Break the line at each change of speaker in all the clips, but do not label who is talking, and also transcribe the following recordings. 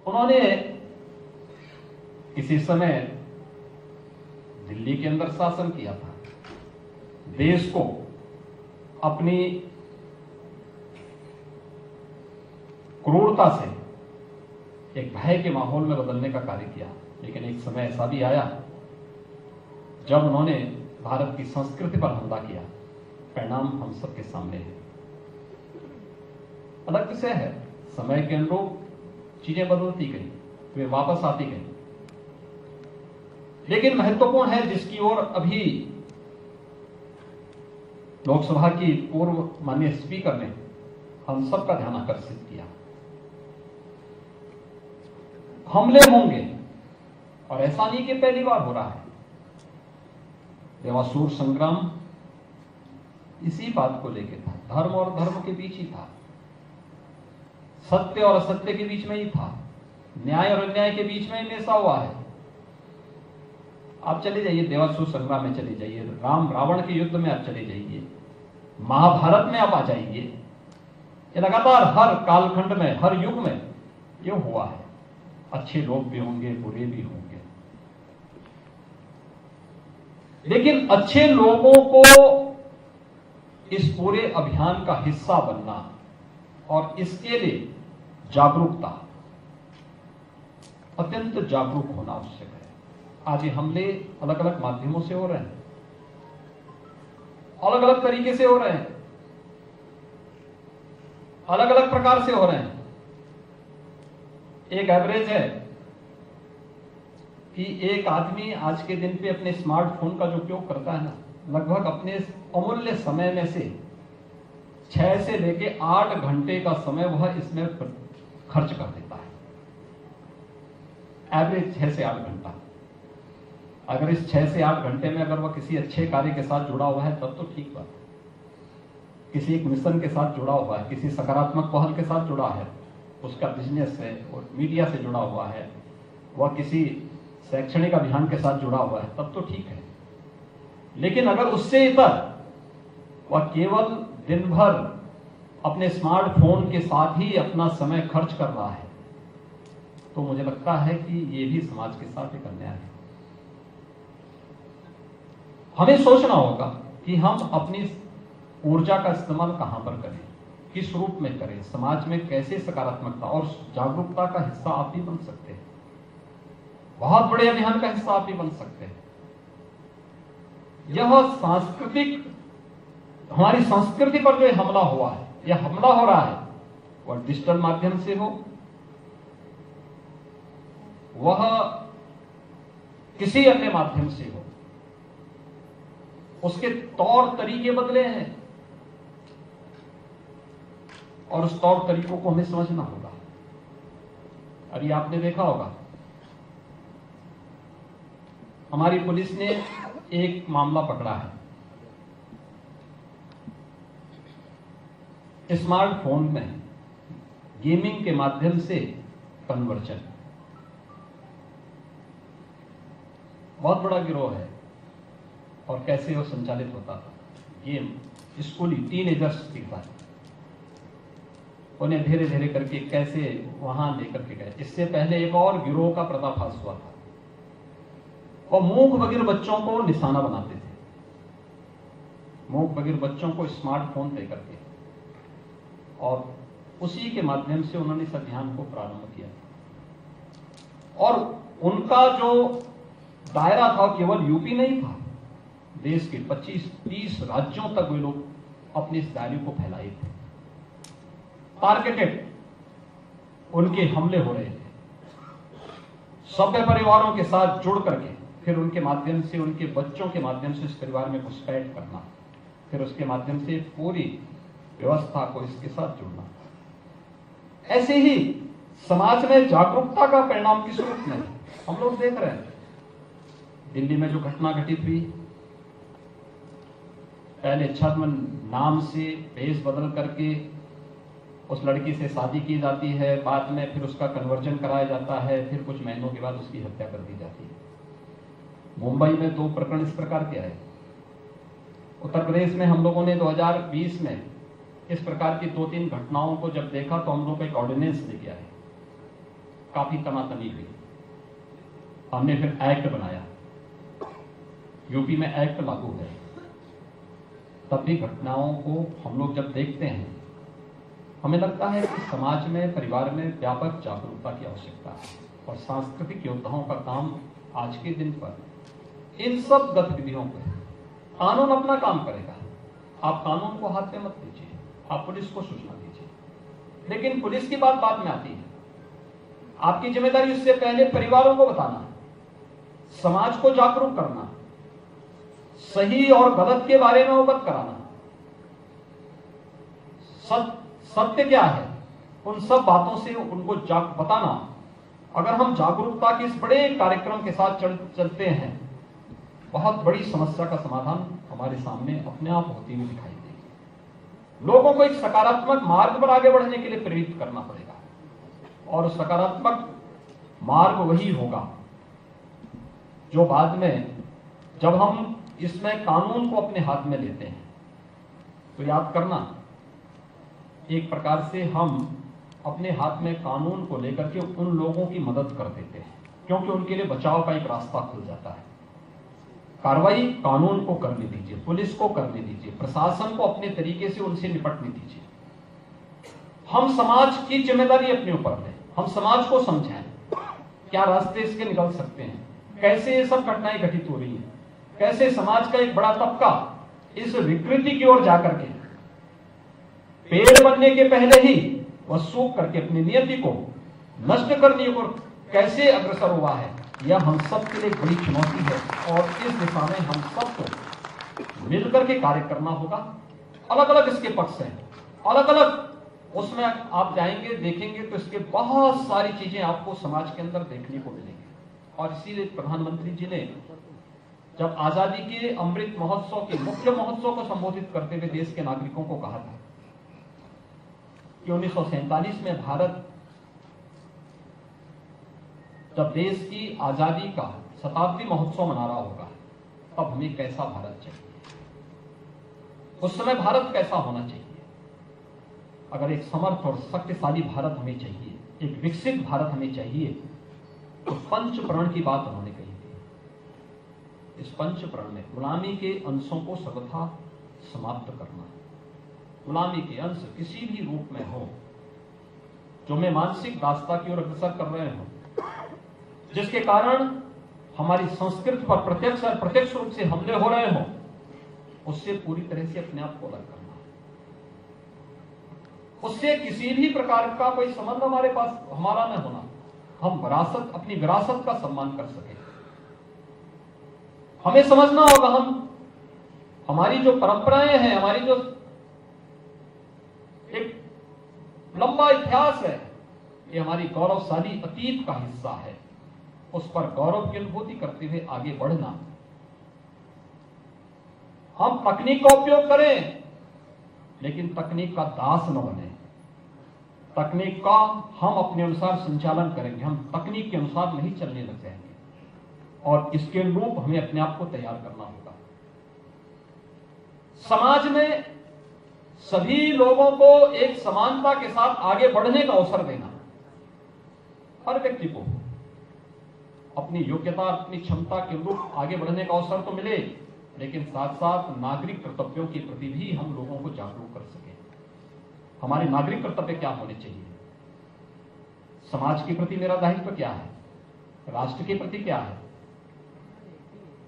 उन्होंने किसी समय दिल्ली के अंदर शासन किया था, देश को अपनी क्रूरता से एक भय के माहौल में बदलने का कार्य किया। लेकिन एक समय ऐसा भी आया जब उन्होंने भारत की संस्कृति पर हमला किया। परिणाम हम सबके सामने है। अलग विषय है, समय के अनुरूप चीजें बदलती गई, वे वापस आती गई। लेकिन महत्वपूर्ण है, जिसकी ओर अभी लोकसभा की पूर्व माननीय स्पीकर ने हम सबका ध्यान आकर्षित किया। हमले होंगे, और ऐसा नहीं कि पहली बार हो रहा है। देवासुर संग्राम इसी बात को लेकर था, धर्म और धर्म के बीच ही था, सत्य और असत्य के बीच में ही था, न्याय और अन्याय के बीच में हमेशा हुआ है। आप चले जाइए देवासुर संग्राम में, चले जाइए राम रावण के युद्ध में, आप चले जाइए महाभारत में, आप आ जाइए। ये लगातार हर कालखंड में, हर युग में ये हुआ है। अच्छे लोग भी होंगे, बुरे भी होंगे, लेकिन अच्छे लोगों को इस पूरे अभियान का हिस्सा बनना और इसके लिए जागरूकता, अत्यंत जागरूक होना आवश्यक है। आज ये हमले अलग अलग माध्यमों से हो रहे हैं, अलग अलग तरीके से हो रहे हैं, अलग अलग प्रकार से हो रहे हैं। एक एवरेज है कि एक आदमी आज के दिन पे अपने स्मार्टफोन का जो उपयोग करता है ना, लगभग अपने अमूल्य समय में से 6 से लेके 8 घंटे का समय वह इसमें खर्च कर देता है। एवरेज 6 से 8 घंटा। अगर इस 6 से 8 घंटे में अगर वह किसी अच्छे कार्य के साथ जुड़ा हुआ है तब तो ठीक बात है, किसी एक मिशन के साथ जुड़ा हुआ है, किसी सकारात्मक पहल के साथ जुड़ा है, उसका बिजनेस है और मीडिया से जुड़ा हुआ है, वह किसी शैक्षणिक अभियान के साथ जुड़ा हुआ है, तब तो ठीक है। लेकिन अगर उससे इतर वह केवल दिन भर अपने स्मार्टफोन के साथ ही अपना समय खर्च कर रहा है, तो मुझे लगता है कि यह भी समाज के साथ एक अन्याय है। हमें सोचना होगा कि हम अपनी ऊर्जा का इस्तेमाल कहां पर करें, किस रूप में करें, समाज में कैसे सकारात्मकता और जागरूकता का हिस्सा आप भी बन सकते हैं, बहुत बड़े अभियान का हिस्सा आप भी बन सकते हैं। यह सांस्कृतिक, हमारी संस्कृति पर जो हमला हुआ है, यह हमला हो रहा है, वह डिजिटल माध्यम से हो, वह किसी अन्य माध्यम से हो, उसके तौर तरीके बदले हैं और उस तौर तरीकों को हमें समझना होगा। अरे आपने देखा होगा, हमारी पुलिस ने एक मामला पकड़ा है, स्मार्टफोन में गेमिंग के माध्यम से कन्वर्जन, बहुत बड़ा गिरोह है। और कैसे वो संचालित होता था, गेम स्कूली टीनेजर्स की बात, उन्हें धीरे धीरे करके कैसे वहां लेकर के गए। इससे पहले एक और गिरोह का पर्दाफाश हुआ था, और मूक बधिर बच्चों को निशाना बनाते थे, मूक बधिर बच्चों को स्मार्टफोन दे करके, और उसी के माध्यम से उन्होंने इस अभियान को प्रारंभ किया। और उनका जो दायरा था केवल यूपी नहीं था, देश के 25-30 राज्यों तक वे लोग अपने इस दायरे को फैलाए थे। टारगेटेड उनके हमले हो रहे थे, सभ्य परिवारों के साथ जुड़ करके फिर उनके माध्यम से, उनके बच्चों के माध्यम से इस परिवार में घुसपैठ करना, फिर उसके माध्यम से पूरी व्यवस्था को इसके साथ जुड़ना। ऐसे ही समाज में जागरूकता का परिणाम किस रूप में हम लोग देख रहे हैं। दिल्ली में जो घटना घटित हुई, पहले छद्म नाम से भेष बदल करके उस लड़की से शादी की जाती है, बाद में फिर उसका कन्वर्जन कराया जाता है, फिर कुछ महीनों के बाद उसकी हत्या कर दी जाती है। मुंबई में 2 प्रकरण इस प्रकार के आए। उत्तर प्रदेश में हम लोगों ने 2020 में इस प्रकार की 2-3 घटनाओं को जब देखा तो हम लोग एक ऑर्डिनेंस लेके आए, काफी तनातनी हुई। हमने फिर एक्ट बनाया, यूपी में एक्ट लागू है। तब भी घटनाओं को हम लोग जब देखते हैं, हमें लगता है कि समाज में, परिवार में व्यापक जागरूकता की आवश्यकता है। और सांस्कृतिक योद्धाओं का काम आज के दिन पर इन सब गतिविधियों पर, कानून अपना काम करेगा। आप कानून को हाथ में मत लीजिए, आप पुलिस को सूचना दीजिए, लेकिन पुलिस की बात बाद में आती है। आपकी जिम्मेदारी उससे पहले परिवारों को बताना, समाज को जागरूक करना, सही और गलत के बारे में अवगत कराना। सत्य क्या है, उन सब बातों से उनको बताना। अगर हम जागरूकता के इस बड़े कार्यक्रम के साथ चलते हैं, बहुत बड़ी समस्या का समाधान हमारे सामने अपने आप होती हुई दिखाई देगी। लोगों को एक सकारात्मक मार्ग पर आगे बढ़ने के लिए प्रेरित करना पड़ेगा, और सकारात्मक मार्ग वही होगा जो बाद में जब हम इसमें कानून को अपने हाथ में लेते हैं, तो याद करना, एक प्रकार से हम अपने हाथ में कानून को लेकर के उन लोगों की मदद कर देते हैं, क्योंकि उनके लिए बचाव का एक रास्ता खुल जाता है। कार्रवाई कानून को करने दीजिए, पुलिस को करने दीजिए, प्रशासन को अपने तरीके से उनसे निपटने दीजिए। हम समाज की जिम्मेदारी अपने ऊपर लें, हम समाज को समझाएं क्या रास्ते इसके निकल सकते हैं, कैसे ये सब घटनाएं घटित हो रही हैं, कैसे समाज का एक बड़ा तबका इस विकृति की ओर जाकर के पेड़ बनने के पहले ही वह सूख करके अपनी नियति को नष्ट करने की ओर कैसे अग्रसर हुआ है। यह हम सब के लिए एक बड़ी चुनौती है, और इस दिशा में हम सबको मिलकर के कार्य करना होगा। अलग अलग इसके पक्ष हैं, अलग अलग उसमें आप जाएंगे, देखेंगे तो इसके बहुत सारी चीजें आपको समाज के अंदर देखने को मिलेंगी। और इसीलिए प्रधानमंत्री जी ने जब आजादी के अमृत महोत्सव के मुख्य महोत्सव को संबोधित करते हुए देश के नागरिकों को कहा था कि 1947 में भारत जब देश की आजादी का शताब्दी महोत्सव मना रहा होगा, तब हमें कैसा भारत चाहिए, उस समय भारत कैसा होना चाहिए। अगर एक समर्थ और शक्तिशाली भारत हमें चाहिए, एक विकसित भारत हमें चाहिए, तो पंच प्रण की बात उन्होंने कही थी। इस पंच प्रण में गुलामी के अंशों को सर्वथा समाप्त करना। गुलामी के अंश किसी भी रूप में हो जो मैं मानसिक दास्ता की ओर अग्रसर कर रहे हो, जिसके कारण हमारी संस्कृति पर प्रत्यक्ष और प्रत्यक्ष रूप से हमले हो रहे हो, उससे पूरी तरह से अपने आप को अलग करना। उससे किसी भी प्रकार का कोई संबंध हमारे पास हमारा न होना। हम विरासत, अपनी विरासत का सम्मान कर सके। हमें समझना होगा हमारी जो परंपराएं हैं, हमारी जो एक लंबा इतिहास है, ये हमारी गौरवशाली अतीत का हिस्सा है। उस पर गौरव की अनुभूति करते हुए आगे बढ़ना। हम तकनीक का उपयोग करें, लेकिन तकनीक का दास न बने। तकनीक का हम अपने अनुसार संचालन करेंगे, हम तकनीक के अनुसार नहीं चलने लग जाएंगे, और इसके अनुरूप हमें अपने आप को तैयार करना होगा। समाज में सभी लोगों को एक समानता के साथ आगे बढ़ने का अवसर देना। हर व्यक्ति को अपनी योग्यता, अपनी क्षमता के अनुरूप आगे बढ़ने का अवसर तो मिले, लेकिन साथ साथ नागरिक कर्तव्यों के प्रति भी हम लोगों को जागरूक कर सके। हमारे नागरिक कर्तव्य क्या होने चाहिए, समाज के प्रति मेरा दायित्व क्या है, राष्ट्र के प्रति क्या है।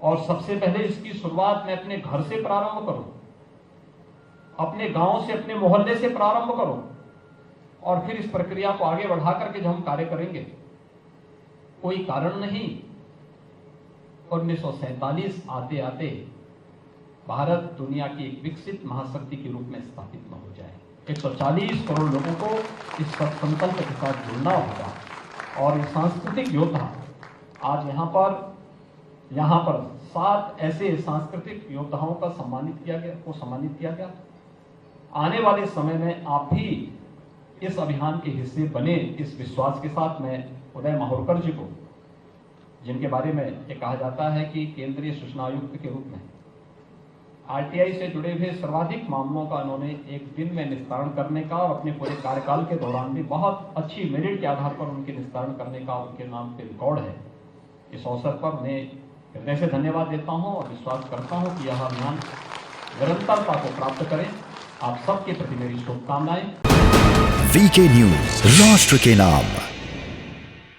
और सबसे पहले इसकी शुरुआत मैं अपने घर से प्रारंभ करूं, अपने गांव से, अपने मोहल्ले से प्रारंभ करो, और फिर इस प्रक्रिया को आगे बढ़ा करके जब हम कार्य करेंगे, कोई कारण नहीं 1947 आते आते भारत दुनिया की एक विकसित महाशक्ति के रूप में स्थापित न हो जाए। 140 करोड़ लोगों को इस संकल्प के साथ जुड़ना होगा। और ये सांस्कृतिक योद्धा आज यहाँ पर 7 ऐसे सांस्कृतिक योद्धाओं का सम्मानित किया गया। आने वाले समय में आप भी इस अभियान के हिस्से बने, इस विश्वास के साथ मैं उदय माहुरकर जी को, जिनके बारे में ये कहा जाता है कि केंद्रीय सूचना आयुक्त के रूप में आरटीआई से जुड़े हुए सर्वाधिक मामलों का उन्होंने एक दिन में निस्तारण करने का और अपने पूरे कार्यकाल के दौरान भी बहुत अच्छी मेरिट के आधार पर उनके निस्तारण करने का उनके नाम पे रिकॉर्ड है। इस अवसर पर मैं हृदय से धन्यवाद देता हूं और विश्वास करता हूं कि यह अभियान निरंतरता को प्राप्त करें। आप सबके प्रति मेरी शुभकामनाएं।
वीके न्यूज, राष्ट्र के नाम।